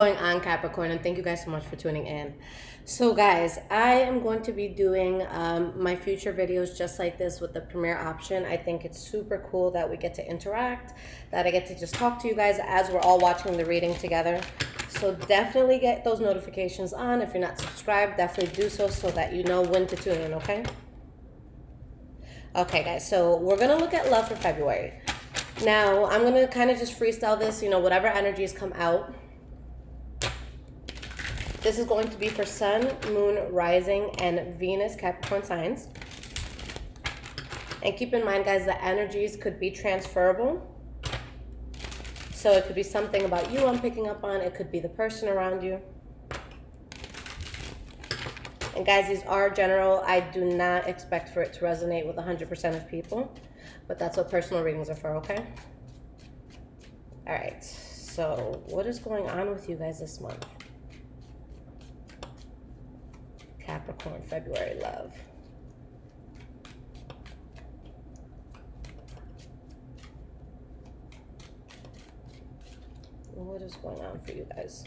Going on, Capricorn, and thank you guys so much for tuning in. So guys, I am going to be doing my future videos just like this with the premiere option. I think it's super cool that we get to interact, that I get to just talk to you guys as we're all watching the reading together. So definitely get those notifications on. If you're not subscribed, definitely do so that you know when to tune in, okay? Okay guys, so we're gonna look at love for February. Now I'm gonna kind of just freestyle this, whatever energies come out. This is going to be for Sun, Moon, Rising, and Venus Capricorn signs. And keep in mind, guys, the energies could be transferable. So it could be something about you I'm picking up on. It could be the person around you. And guys, these are general. I do not expect for it to resonate with 100% of people. But that's what personal readings are for, okay? All right. So what is going on with you guys this month? Capricorn, February love. What is going on for you guys?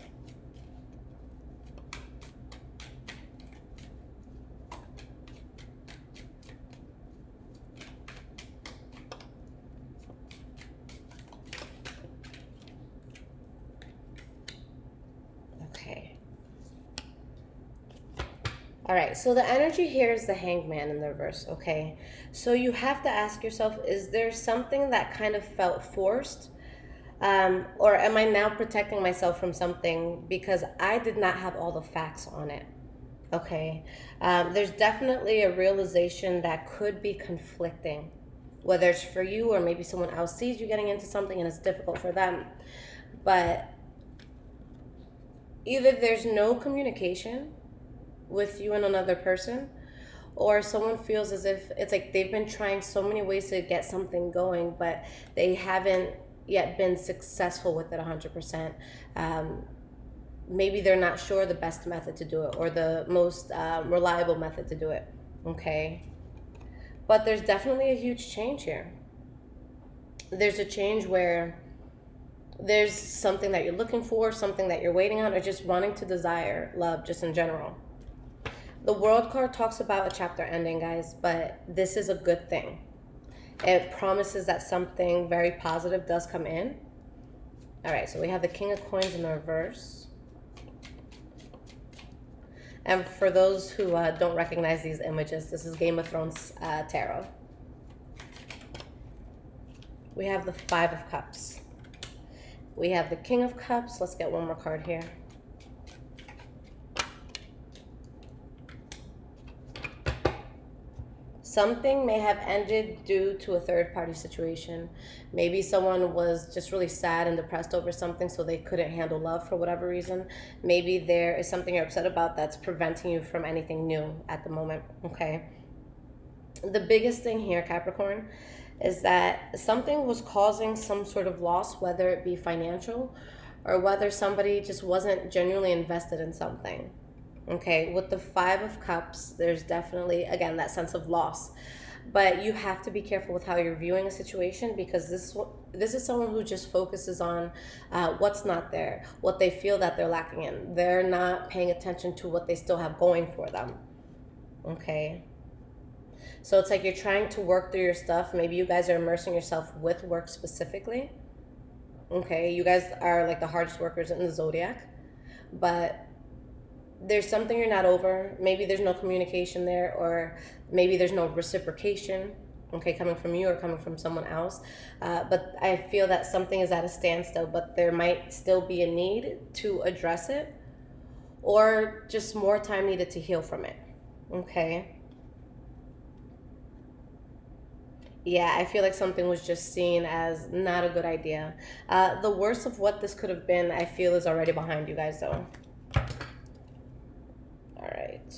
Okay. All right, so the energy here is the Hangman in the reverse, okay? So you have to ask yourself, is there something that kind of felt forced? Or am I now protecting myself from something because I did not have all the facts on it, okay? There's definitely a realization that could be conflicting, whether it's for you or maybe someone else sees you getting into something and it's difficult for them. But either there's no communication with you and another person, or someone feels as if it's like they've been trying so many ways to get something going, but they haven't yet been successful with it 100%. Maybe they're not sure the best method to do it or the most reliable method to do it, okay? But there's definitely a huge change here. There's a change where there's something that you're looking for, something that you're waiting on, or just wanting to desire love just in general. The World card talks about a chapter ending, guys, but this is a good thing. It promises that something very positive does come in. All right, so we have the King of Coins in the reverse. And for those who don't recognize these images, this is Game of Thrones tarot. We have the Five of Cups. We have the King of Cups. Let's get one more card here. Something may have ended due to a third-party situation. Maybe someone was just really sad and depressed over something, so they couldn't handle love for whatever reason. Maybe there is something you're upset about that's preventing you from anything new at the moment, okay? The biggest thing here, Capricorn, is that something was causing some sort of loss, whether it be financial or whether somebody just wasn't genuinely invested in something. Okay, with the Five of Cups, there's definitely, again, that sense of loss. But you have to be careful with how you're viewing a situation, because this is someone who just focuses on what's not there, what they feel that they're lacking in. They're not paying attention to what they still have going for them. Okay. So it's like you're trying to work through your stuff. Maybe you guys are immersing yourself with work specifically. Okay, you guys are like the hardest workers in the zodiac. But there's something you're not over. Maybe there's no communication there, or maybe there's no reciprocation, okay, coming from you or coming from someone else. But I feel that something is at a standstill, but there might still be a need to address it, or just more time needed to heal from it, okay? Yeah, I feel like something was just seen as not a good idea. The worst of what this could have been, I feel, is already behind you guys, though. All right.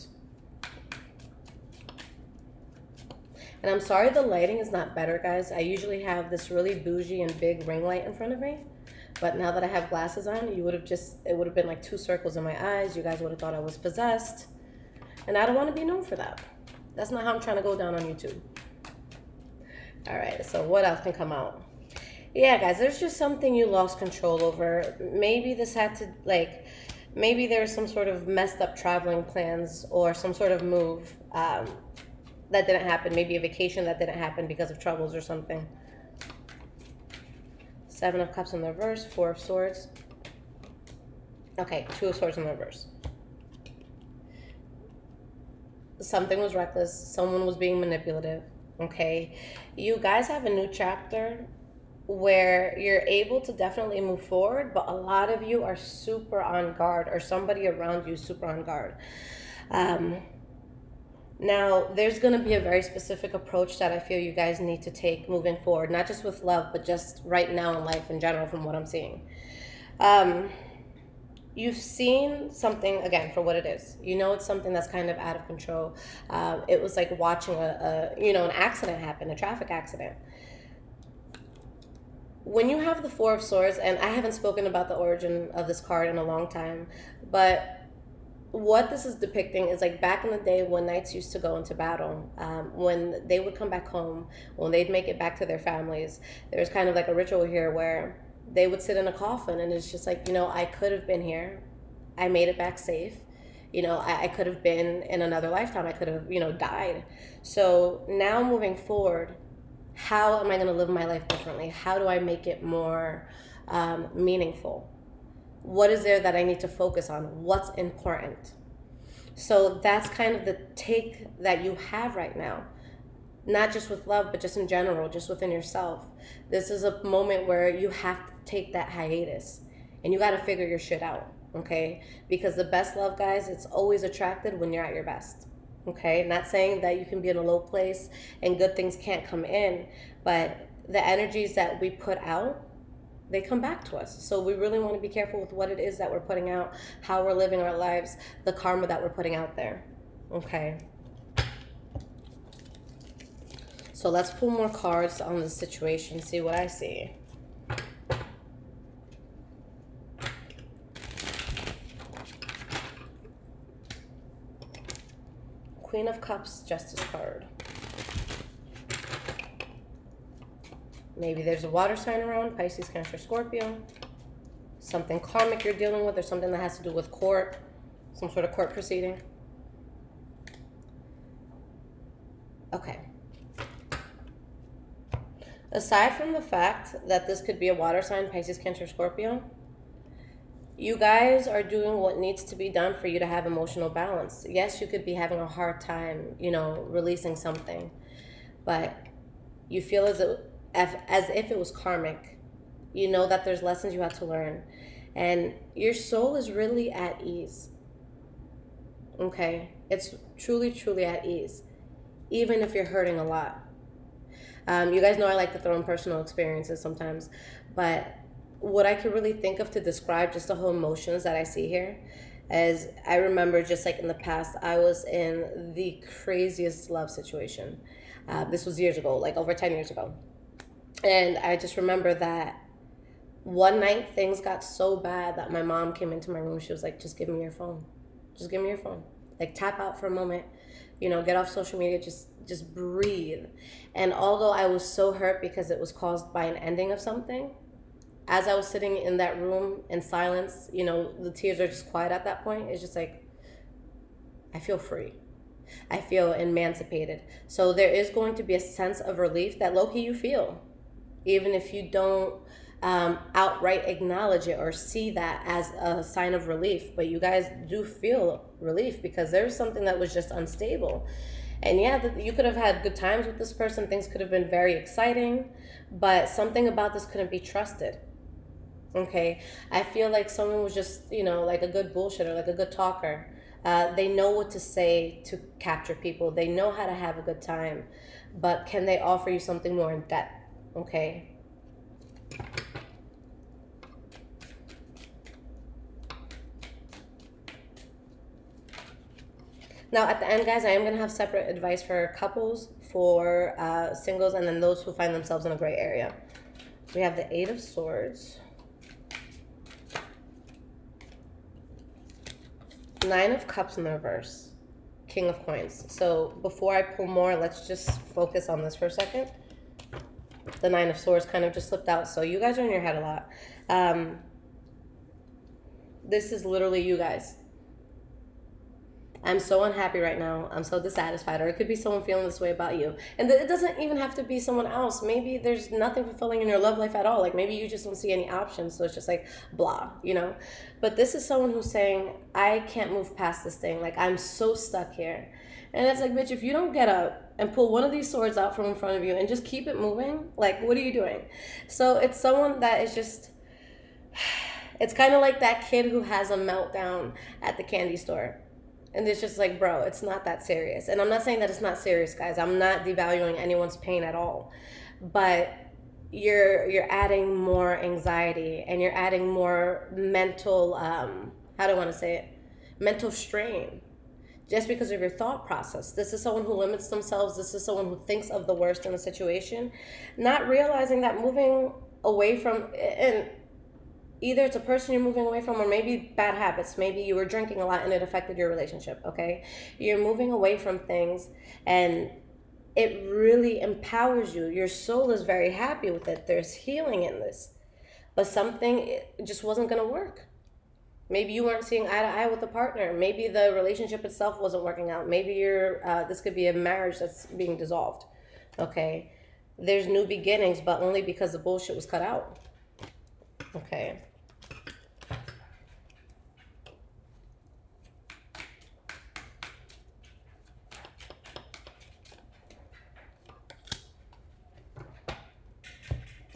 And I'm sorry the lighting is not better, guys. I usually have this really bougie and big ring light in front of me. But now that I have glasses on, it would have been like 2 circles in my eyes. You guys would have thought I was possessed. And I don't want to be known for that. That's not how I'm trying to go down on YouTube. All right, so what else can come out? Yeah, guys, there's just something you lost control over. Maybe this had to, like, maybe there's some sort of messed up traveling plans or some sort of move that didn't happen. Maybe a vacation that didn't happen because of troubles or something. Seven of Cups in the reverse, Four of Swords. Okay, Two of Swords in the reverse. Something was reckless. Someone was being manipulative. Okay, you guys have a new chapter where you're able to definitely move forward, but a lot of you are super on guard, or somebody around you is super on guard. Now, there's going to be a very specific approach that I feel you guys need to take moving forward, not just with love, but just right now in life in general, from what I'm seeing. You've seen something, again, for what it is. You know it's something that's kind of out of control. It was like watching an accident happen, a traffic accident. When you have the Four of Swords, and I haven't spoken about the origin of this card in a long time, but what this is depicting is like back in the day when knights used to go into battle, when they would come back home, when they'd make it back to their families, there's kind of like a ritual here where they would sit in a coffin, and it's just like, I could have been here. I made it back safe. I could have been in another lifetime. I could have, died. So now moving forward, how am I going to live my life differently? How do I make it more meaningful? What is there that I need to focus on? What's important? So that's kind of the take that you have right now. Not just with love, but just in general, just within yourself. This is a moment where you have to take that hiatus and you got to figure your shit out, okay? Because the best love, guys, it's always attracted when you're at your best, okay? Not saying that you can be in a low place and good things can't come in, but the energies that we put out, they come back to us. So we really want to be careful with what it is that we're putting out, how we're living our lives, the karma that we're putting out there. Okay. So let's pull more cards on the situation, see what I see. Queen of Cups, Justice card. Maybe there's a water sign around, Pisces, Cancer, Scorpio. Something karmic you're dealing with, or something that has to do with court, some sort of court proceeding. Okay. Aside from the fact that this could be a water sign, Pisces, Cancer, Scorpio, you guys are doing what needs to be done for you to have emotional balance. Yes, you could be having a hard time, releasing something, but you feel as if it was karmic. You know that there's lessons you have to learn, and your soul is really at ease. Okay? It's truly, truly at ease, even if you're hurting a lot. You guys know I like to throw in personal experiences sometimes, but what I could really think of to describe just the whole emotions that I see here is, I remember just like in the past, I was in the craziest love situation. This was years ago, like over 10 years ago. And I just remember that one night things got so bad that my mom came into my room. She was like, just give me your phone. Just give me your phone. Like, tap out for a moment, get off social media, just breathe. And although I was so hurt because it was caused by an ending of something, as I was sitting in that room in silence, the tears are just quiet at that point. It's just like, I feel free. I feel emancipated. So there is going to be a sense of relief that low-key you feel, even if you don't outright acknowledge it or see that as a sign of relief. But you guys do feel relief because there's something that was just unstable. And yeah, you could have had good times with this person. Things could have been very exciting, but something about this couldn't be trusted. Okay, I feel like someone was just, like a good bullshitter, like a good talker. They know what to say to capture people. They know how to have a good time, but can they offer you something more in depth? Okay. Now, at the end, guys, I am going to have separate advice for couples, for singles, and then those who find themselves in a gray area. We have the Eight of Swords, Nine of Cups in the reverse, King of Coins. So before I pull more, let's just focus on this for a second. The Nine of Swords kind of just slipped out. So you guys are in your head a lot. This is literally you guys. I'm so unhappy right now. I'm so dissatisfied. Or it could be someone feeling this way about you. And it doesn't even have to be someone else. Maybe there's nothing fulfilling in your love life at all. Like maybe you just don't see any options. So it's just like blah, you know? But this is someone who's saying, I can't move past this thing. Like I'm so stuck here. And it's like, bitch, if you don't get up and pull one of these swords out from in front of you and just keep it moving, like what are you doing? So it's someone that is just... It's kind of like that kid who has a meltdown at the candy store. And it's just like, bro, it's not that serious. And I'm not saying that it's not serious, guys. I'm not devaluing anyone's pain at all. But you're adding more anxiety and you're adding more mental, how do I want to say it? Mental strain. Just because of your thought process. This is someone who limits themselves. This is someone who thinks of the worst in a situation. Not realizing that moving away from... and either it's a person you're moving away from or maybe bad habits. Maybe you were drinking a lot and it affected your relationship, okay? You're moving away from things and it really empowers you. Your soul is very happy with it. There's healing in this. But something just wasn't going to work. Maybe you weren't seeing eye to eye with a partner. Maybe the relationship itself wasn't working out. Maybe this could be a marriage that's being dissolved, okay? There's new beginnings, but only because the bullshit was cut out, okay?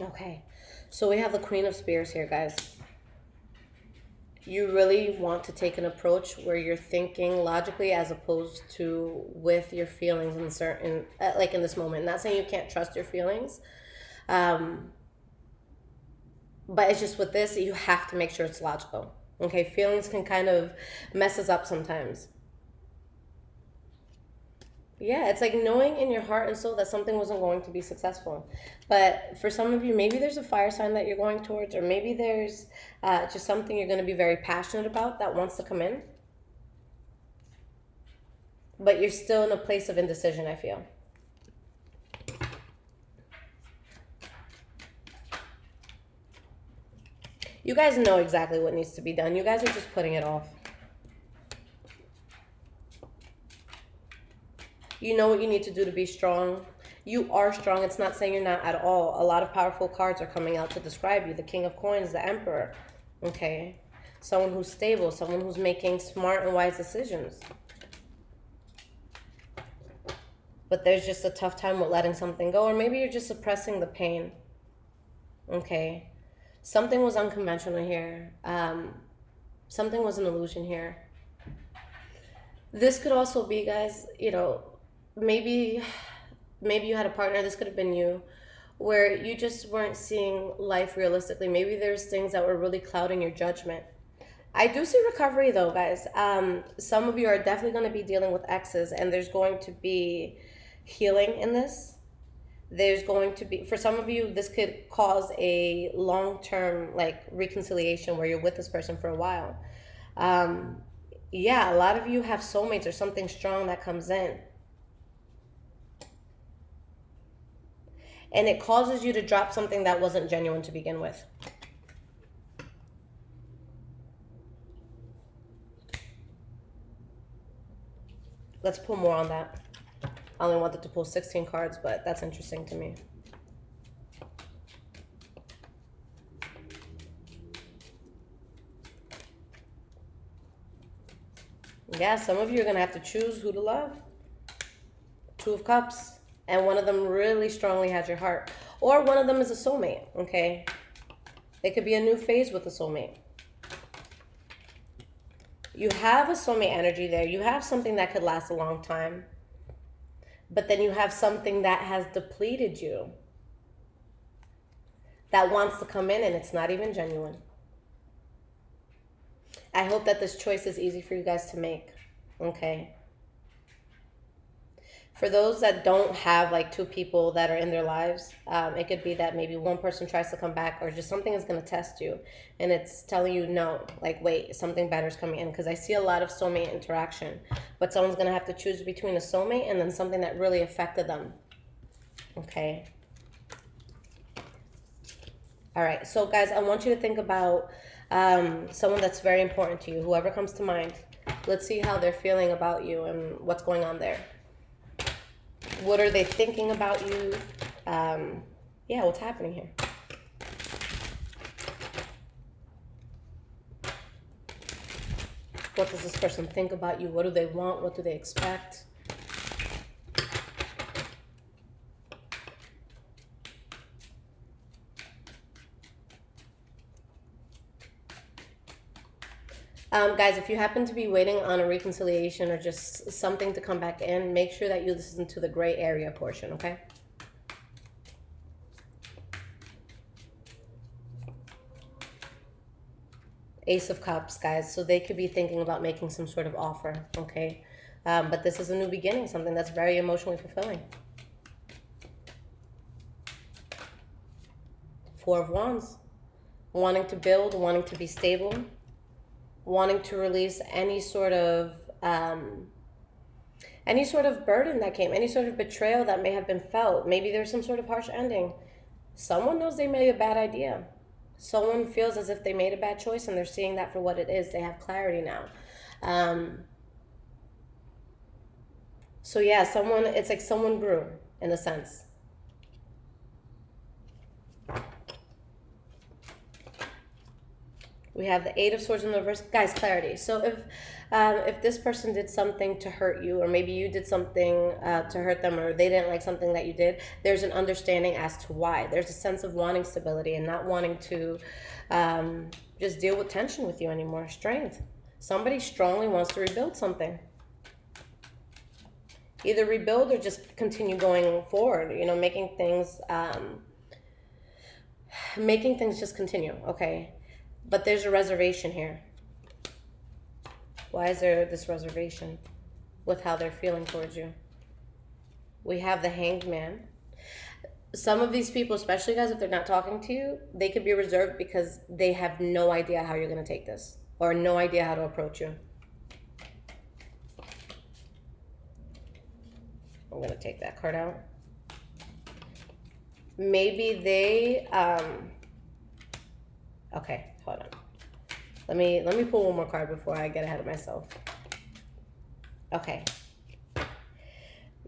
Okay, so we have the Queen of Spears here, guys. You really want to take an approach where you're thinking logically as opposed to with your feelings in certain, like in this moment. Not saying you can't trust your feelings, but it's just with this, you have to make sure it's logical. Okay, feelings can kind of mess us up sometimes. Yeah, it's like knowing in your heart and soul that something wasn't going to be successful. But for some of you, maybe there's a fire sign that you're going towards, or maybe there's just something you're going to be very passionate about that wants to come in. But you're still in a place of indecision, I feel. You guys know exactly what needs to be done. You guys are just putting it off. You know what you need to do to be strong. You are strong. It's not saying you're not at all. A lot of powerful cards are coming out to describe you. The King of Coins, the Emperor. Okay. Someone who's stable. Someone who's making smart and wise decisions. But there's just a tough time with letting something go. Or maybe you're just suppressing the pain. Okay. Something was unconventional here. Something was an illusion here. This could also be, guys, you know, maybe you had a partner, this could have been you, where you just weren't seeing life realistically. Maybe there's things that were really clouding your judgment. I do see recovery though, guys. Some of you are definitely going to be dealing with exes, and there's going to be healing in this. There's going to be, for some of you, this could cause a long-term like reconciliation where you're with this person for a while. Yeah, a lot of you have soulmates or something strong that comes in. And it causes you to drop something that wasn't genuine to begin with. Let's pull more on that. I only wanted to pull 16 cards, but that's interesting to me. Yeah, some of you are going to have to choose who to love. Two of Cups. And one of them really strongly has your heart. Or one of them is a soulmate, okay? It could be a new phase with a soulmate. You have a soulmate energy there. You have something that could last a long time. But then you have something that has depleted you. That wants to come in and it's not even genuine. I hope that this choice is easy for you guys to make, okay? For those that don't have like two people that are in their lives, it could be that maybe one person tries to come back or just something is going to test you. And it's telling you no, like, wait, something better is coming in. Because I see a lot of soulmate interaction. But someone's going to have to choose between a soulmate and then something that really affected them. Okay. All right. So, guys, I want you to think about someone that's very important to you, whoever comes to mind. Let's see how they're feeling about you and what's going on there. What are they thinking about you? Yeah, what's happening here? What does this person think about you? What do they want? What do they expect? Guys, if you happen to be waiting on a reconciliation or just something to come back in, make sure that you listen to the gray area portion, okay? Ace of Cups, guys. So they could be thinking about making some sort of offer, okay? But this is a new beginning, something that's very emotionally fulfilling. Four of Wands. Wanting to build, wanting to be stable, wanting to release any sort of burden that came, any sort of betrayal that may have been felt. Maybe there's some sort of harsh ending. Someone knows they made a bad idea. Someone feels as if they made a bad choice and they're seeing that for what it is. They have clarity now. So yeah, it's like someone grew in a sense. We have the Eight of Swords in the reverse. Guys, clarity. So if this person did something to hurt you, or maybe you did something to hurt them, or they didn't like something that you did, there's an understanding as to why. There's a sense of wanting stability and not wanting to just deal with tension with you anymore. Strength. Somebody strongly wants to rebuild something. Either rebuild or just continue going forward, you know, making things just continue, okay? But there's a reservation here. Why is there this reservation with how they're feeling towards you? We have the Hanged Man. Some of these people, especially guys, if they're not talking to you, they could be reserved because they have no idea how you're going to take this or no idea how to approach you. I'm going to take that card out. Maybe they... Okay, hold on. Let me pull one more card before I get ahead of myself. Okay.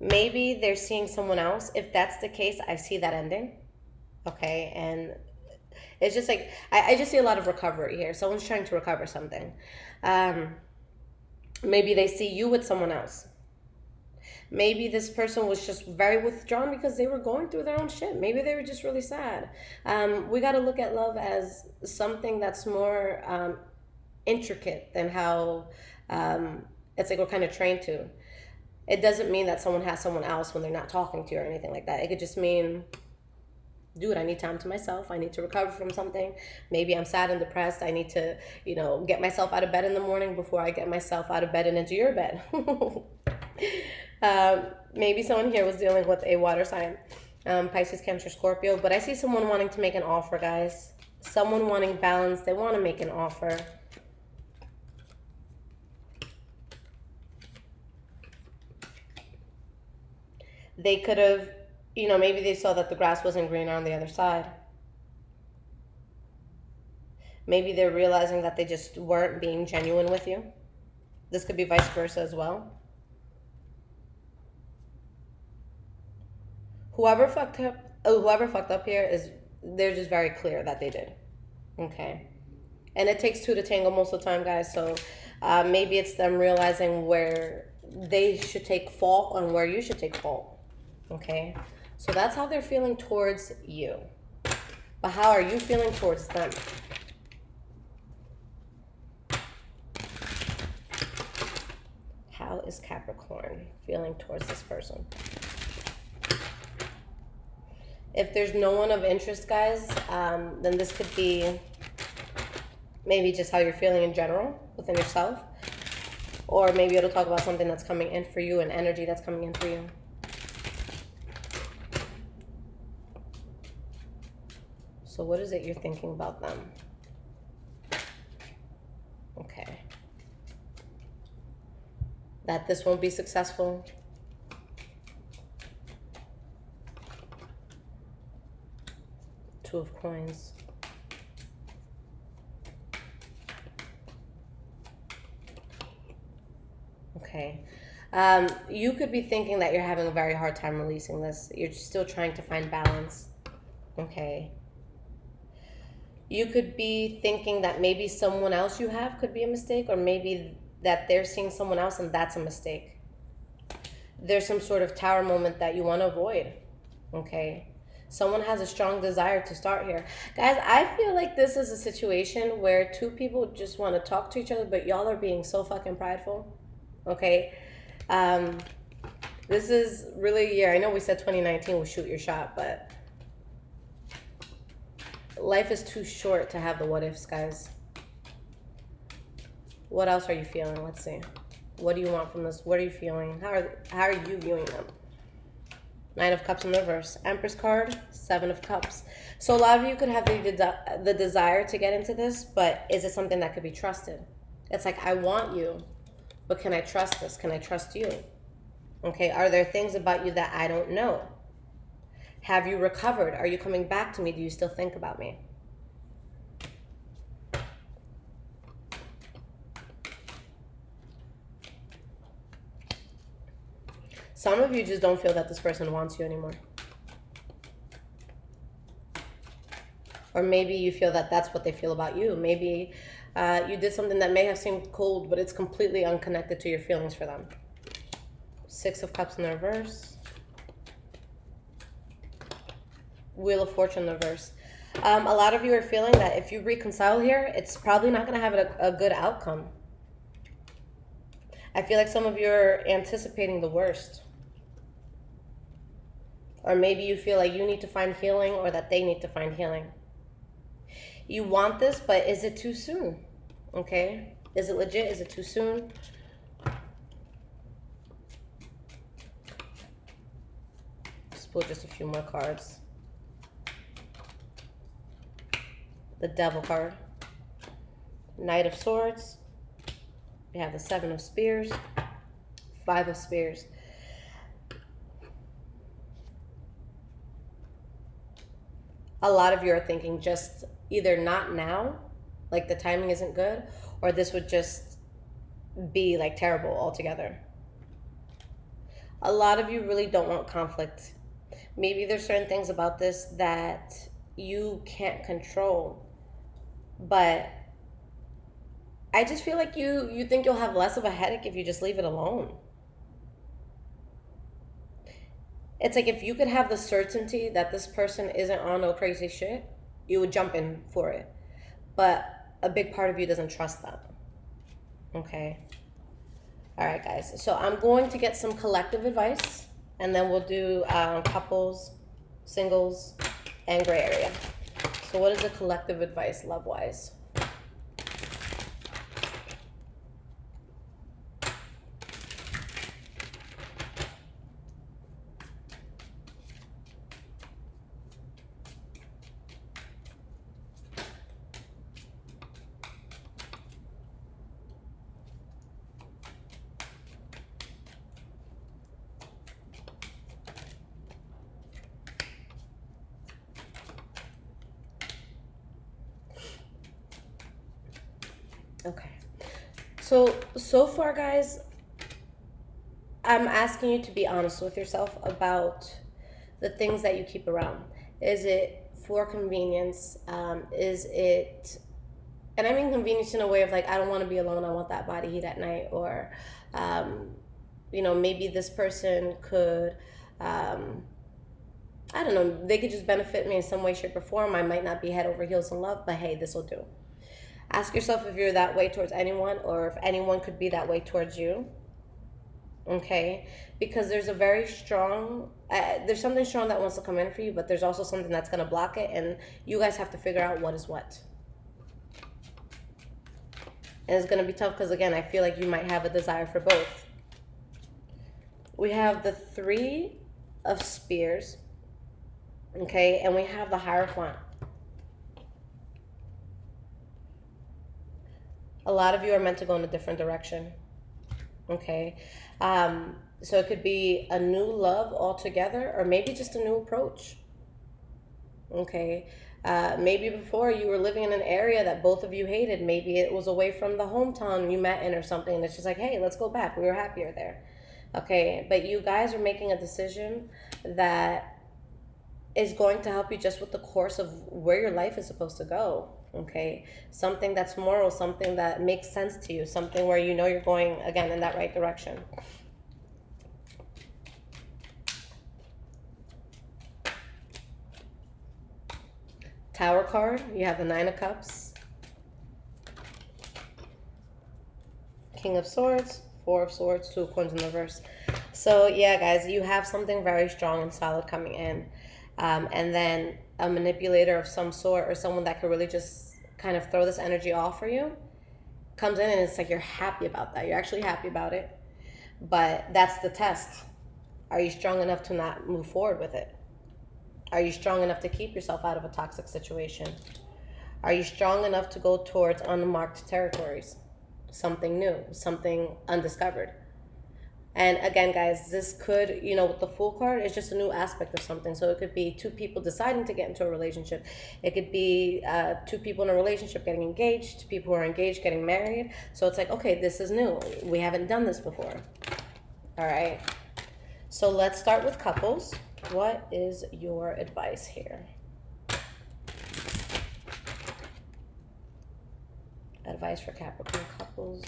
Maybe they're seeing someone else. If that's the case, I see that ending. Okay, and it's just like I just see a lot of recovery here. Someone's trying to recover something. Maybe they see you with someone else. Maybe this person was just very withdrawn because they were going through their own shit. Maybe they were just really sad. We got to look at love as something that's more intricate than how it's like we're kind of trained to. It doesn't mean that someone has someone else when they're not talking to you or anything like that. It could just mean, dude, I need time to myself. I need to recover from something. Maybe I'm sad and depressed. I need to, you know, get myself out of bed in the morning before I get myself out of bed and into your bed. Maybe someone here was dealing with a water sign, Pisces, Cancer, Scorpio. But I see someone wanting to make an offer, guys. Someone wanting balance. They want to make an offer. They could have, you know, maybe they saw that the grass wasn't greener on the other side. Maybe they're realizing that they just weren't being genuine with you. This could be vice versa as well. Whoever fucked up here is, they're just very clear that they did. Okay. And it takes two to tango most of the time, guys. So maybe it's them realizing where they should take fault and where you should take fault. Okay. So that's how they're feeling towards you. But how are you feeling towards them? How is Capricorn feeling towards this person? If there's no one of interest, guys, then this could be maybe just how you're feeling in general within yourself. Or maybe it'll talk about something that's coming in for you, an energy that's coming in for you. So what is it you're thinking about them? Okay. That this won't be successful. Two of Coins. Okay. You could be thinking that you're having a very hard time releasing this. You're still trying to find balance. Okay. You could be thinking that maybe someone else you have could be a mistake, or maybe that they're seeing someone else and that's a mistake. There's some sort of tower moment that you want to avoid. Okay. Someone has a strong desire to start here. Guys, I feel like this is a situation where two people just want to talk to each other, but y'all are being so fucking prideful. Okay. Um, this is really, yeah, I know we said 2019 was shoot your shot, but life is too short to have the what ifs, guys. What else are you feeling? Let's see. What do you want from this? What are you feeling? How are you viewing them? Nine of Cups in reverse. Empress card, Seven of Cups. So a lot of you could have the desire to get into this, but is it something that could be trusted? It's like, I want you, but can I trust this? Can I trust you? Okay, are there things about you that I don't know? Have you recovered? Are you coming back to me? Do you still think about me? Some of you just don't feel that this person wants you anymore. Or maybe you feel that that's what they feel about you. Maybe you did something that may have seemed cold, but it's completely unconnected to your feelings for them. Six of Cups in the reverse. Wheel of Fortune in the reverse. A lot of you are feeling that if you reconcile here, it's probably not going to have a good outcome. I feel like some of you are anticipating the worst. Or maybe you feel like you need to find healing, or that they need to find healing. You want this, but is it too soon? Okay? Is it legit? Is it too soon? Let's pull just a few more cards. The Devil card. Knight of Swords. We have the Seven of Spears. Five of Spears. A lot of you are thinking just either not now, like the timing isn't good, or this would just be like terrible altogether. A lot of you really don't want conflict. Maybe there's certain things about this that you can't control, but I just feel like you think you'll have less of a headache if you just leave it alone. It's like if you could have the certainty that this person isn't on no crazy shit, you would jump in for it. But a big part of you doesn't trust that. Okay. All right, guys. So I'm going to get some collective advice, and then we'll do couples, singles, and gray area. So what is the collective advice love-wise? Okay. So far, guys, I'm asking you to be honest with yourself about the things that you keep around. Is it for convenience? Is it, and I mean convenience in a way of like, I don't want to be alone. I want that body heat at night. Or, maybe this person could, I don't know, they could just benefit me in some way, shape, or form. I might not be head over heels in love, but hey, this will do. Ask yourself if you're that way towards anyone, or if anyone could be that way towards you. Okay? Because there's a very strong, there's something strong that wants to come in for you, but there's also something that's going to block it, and you guys have to figure out what is what. And it's going to be tough because, again, I feel like you might have a desire for both. We have the Three of Spears, okay, and we have the Hierophant. A lot of you are meant to go in a different direction, okay? So it could be a new love altogether, or maybe just a new approach, okay? Maybe before you were living in an area that both of you hated. Maybe it was away from the hometown you met in or something. And it's just like, hey, let's go back. We were happier there. Okay, but you guys are making a decision that is going to help you just with the course of where your life is supposed to go. Okay, something that's moral, something that makes sense to you, something where you know you're going again in that right direction. Tower card, you have the Nine of Cups, King of Swords, Four of Swords, Two of Coins in reverse. So yeah, guys, you have something very strong and solid coming in. And then a manipulator of some sort, or someone that could really just kind of throw this energy off for you, comes in, and it's like you're happy about that. You're actually happy about it. But that's the test. Are you strong enough to not move forward with it? Are you strong enough to keep yourself out of a toxic situation? Are you strong enough to go towards unmarked territories? Something new, something undiscovered. And again, guys, this could, with the Fool card, it's just a new aspect of something. So it could be two people deciding to get into a relationship. It could be two people in a relationship getting engaged, people who are engaged getting married. So it's like, okay, this is new. We haven't done this before. All right. So let's start with couples. What is your advice here? Advice for Capricorn couples.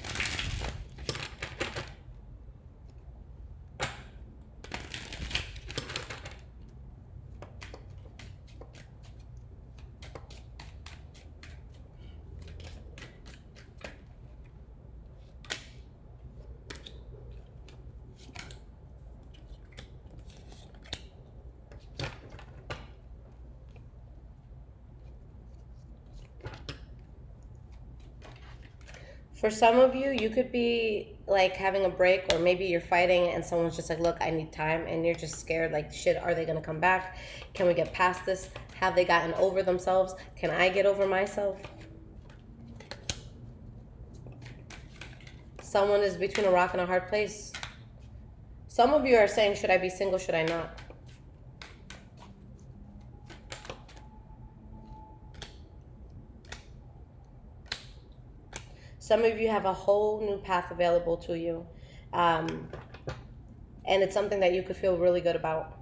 For some of you, you could be like having a break, or maybe you're fighting and someone's just like, look, I need time. And you're just scared, like, shit, are they going to come back? Can we get past this? Have they gotten over themselves? Can I get over myself? Someone is between a rock and a hard place. Some of you are saying, should I be single? Should I not? Some of you have a whole new path available to you. And it's something that you could feel really good about.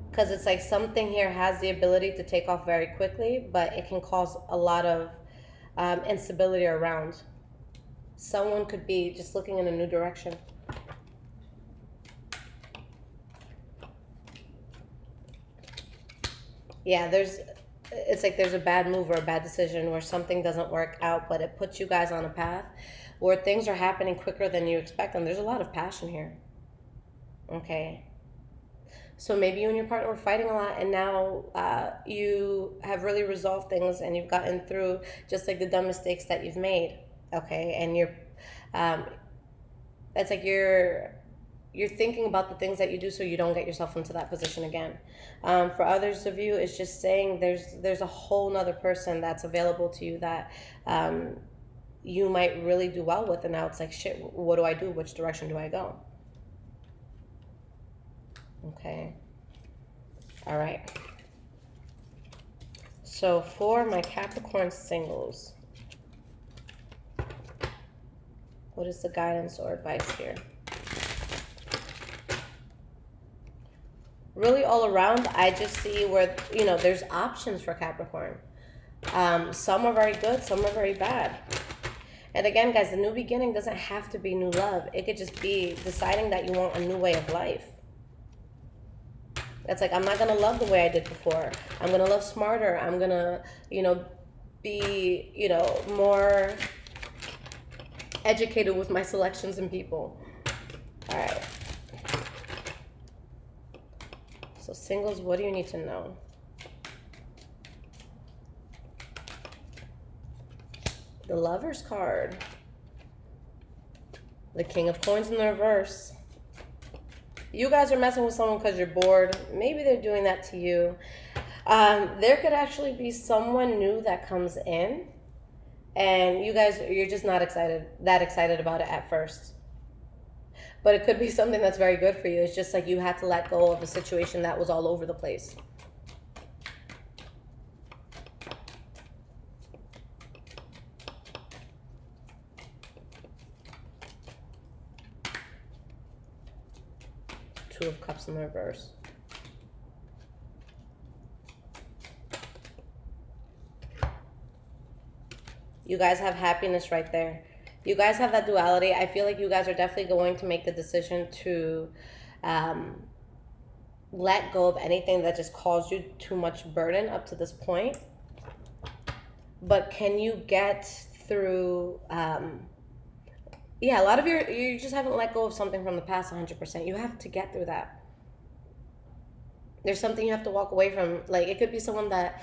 Because it's like something here has the ability to take off very quickly, but it can cause a lot of instability around. Someone could be just looking in a new direction. Yeah, it's like there's a bad move or a bad decision where something doesn't work out, but it puts you guys on a path where things are happening quicker than you expect, and there's a lot of passion here. Okay. So maybe you and your partner were fighting a lot, and now you have really resolved things, and you've gotten through just like the dumb mistakes that you've made. Okay, and it's like you're thinking about the things that you do so you don't get yourself into that position again. For others of you, it's just saying there's a whole nother person that's available to you that you might really do well with, and now it's like, shit, what do I do? Which direction do I go? Okay. All right. So for my Capricorn singles, what is the guidance or advice here? Really all around, I just see where, there's options for Capricorn. Some are very good, some are very bad. And again, guys, the new beginning doesn't have to be new love. It could just be deciding that you want a new way of life. It's like, I'm not going to love the way I did before. I'm going to love smarter. I'm going to, be, more educated with my selections and people. All right. So singles, what do you need to know? The Lover's card. The King of Coins in the reverse. You guys are messing with someone because you're bored. Maybe they're doing that to you. There could actually be someone new that comes in, and you're just not that excited about it at first. But it could be something that's very good for you. It's just like you had to let go of a situation that was all over the place. Two of Cups in the reverse. You guys have happiness right there. You guys have that duality. I feel like you guys are definitely going to make the decision to let go of anything that just caused you too much burden up to this point. But can you get through... yeah, a lot of you just haven't let go of something from the past 100%. You have to get through that. There's something you have to walk away from. Like, it could be someone that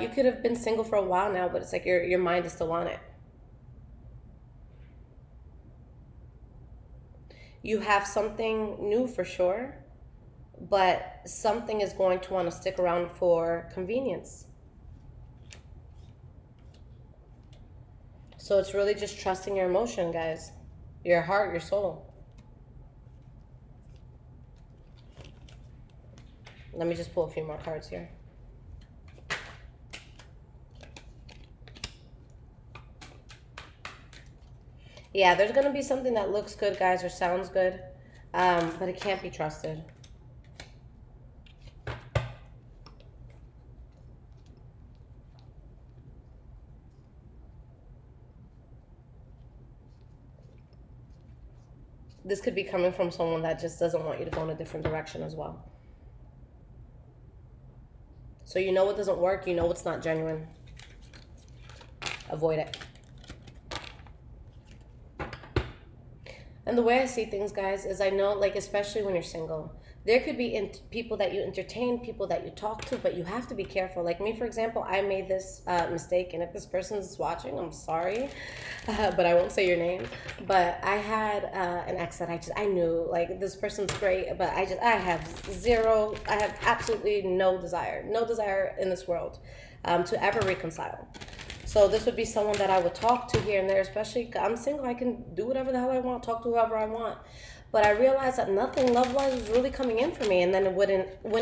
you could have been single for a while now, but it's like your mind is still on it. You have something new for sure, but something is going to want to stick around for convenience. So it's really just trusting your emotion, guys. Your heart, your soul. Let me just pull a few more cards here. Yeah, there's going to be something that looks good, guys, or sounds good, but it can't be trusted. This could be coming from someone that just doesn't want you to go in a different direction as well. So you know what doesn't work, you know what's not genuine. Avoid it. And the way I see things, guys, is I know, like, especially when you're single, there could be people that you entertain, people that you talk to, but you have to be careful. Like me, for example, I made this mistake, and if this person is watching, I'm sorry, but I won't say your name. But I had an ex that I knew, like, this person's great, but I have absolutely no desire in this world to ever reconcile. So this would be someone that I would talk to here and there, especially I'm single. I can do whatever the hell I want, talk to whoever I want. But I realized that nothing love-wise was really coming in for me. And then when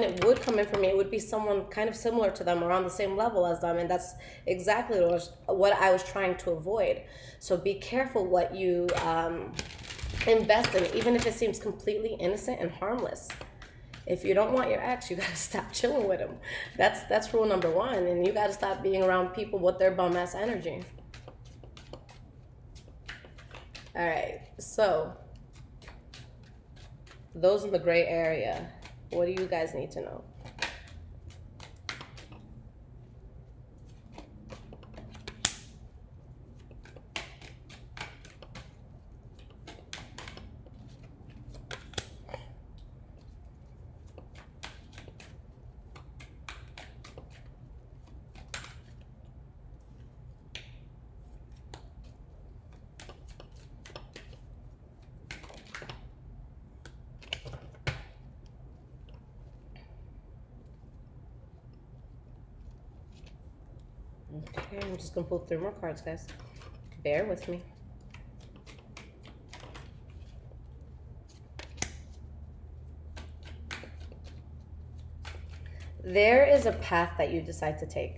it would come in for me, it would be someone kind of similar to them or on the same level as them. And that's exactly what I was trying to avoid. So be careful what you invest in, even if it seems completely innocent and harmless. If you don't want your ex, you gotta stop chilling with him. That's rule number one. And you gotta stop being around people with their bum ass energy. All right, so those in the gray area, what do you guys need to know? Okay, I'm just gonna pull 3 more cards, guys. Bear with me. There is a path that you decide to take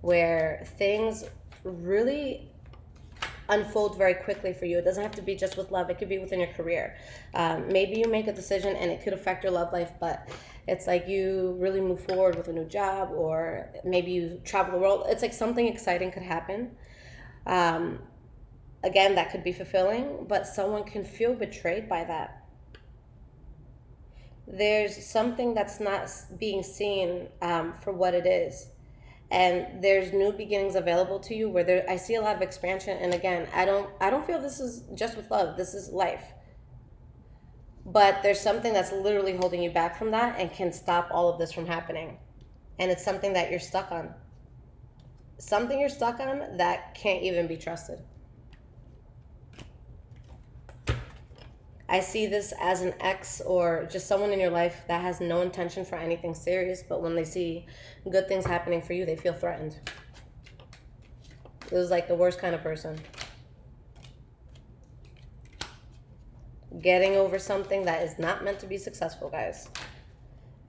where things really unfold very quickly for you. It doesn't have to be just with love. It could be within your career. Maybe you make a decision and it could affect your love life, but it's like you really move forward with a new job, or maybe you travel the world. It's like something exciting could happen. Again, that could be fulfilling, but someone can feel betrayed by that. There's something that's not being seen for what it is. And there's new beginnings available to you where I see a lot of expansion. And again, I don't feel this is just with love. This is life. But there's something that's literally holding you back from that and can stop all of this from happening. And it's something that you're stuck on. Something you're stuck on that can't even be trusted. I see this as an ex or just someone in your life that has no intention for anything serious, but when they see good things happening for you, they feel threatened. This is like the worst kind of person. Getting over something that is not meant to be successful, guys.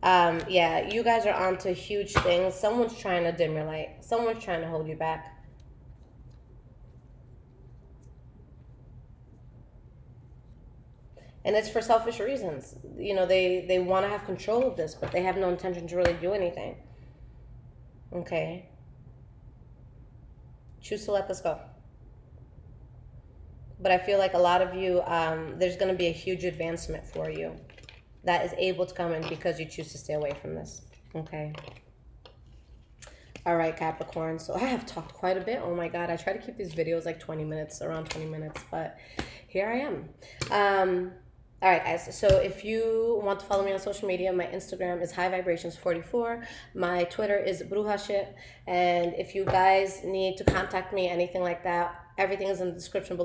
Yeah, you guys are onto huge things. Someone's trying to dim your light. Someone's trying to hold you back. And it's for selfish reasons. You know, they want to have control of this, but they have no intention to really do anything. Okay? Choose to let this go. But I feel like a lot of you, there's going to be a huge advancement for you that is able to come in because you choose to stay away from this. Okay? All right, Capricorn. So I have talked quite a bit. Oh my God. I try to keep these videos like 20 minutes, around 20 minutes, but here I am. All right, guys. So if you want to follow me on social media, my Instagram is highvibrations44. My Twitter is brujashit. And if you guys need to contact me, anything like that, everything is in the description below.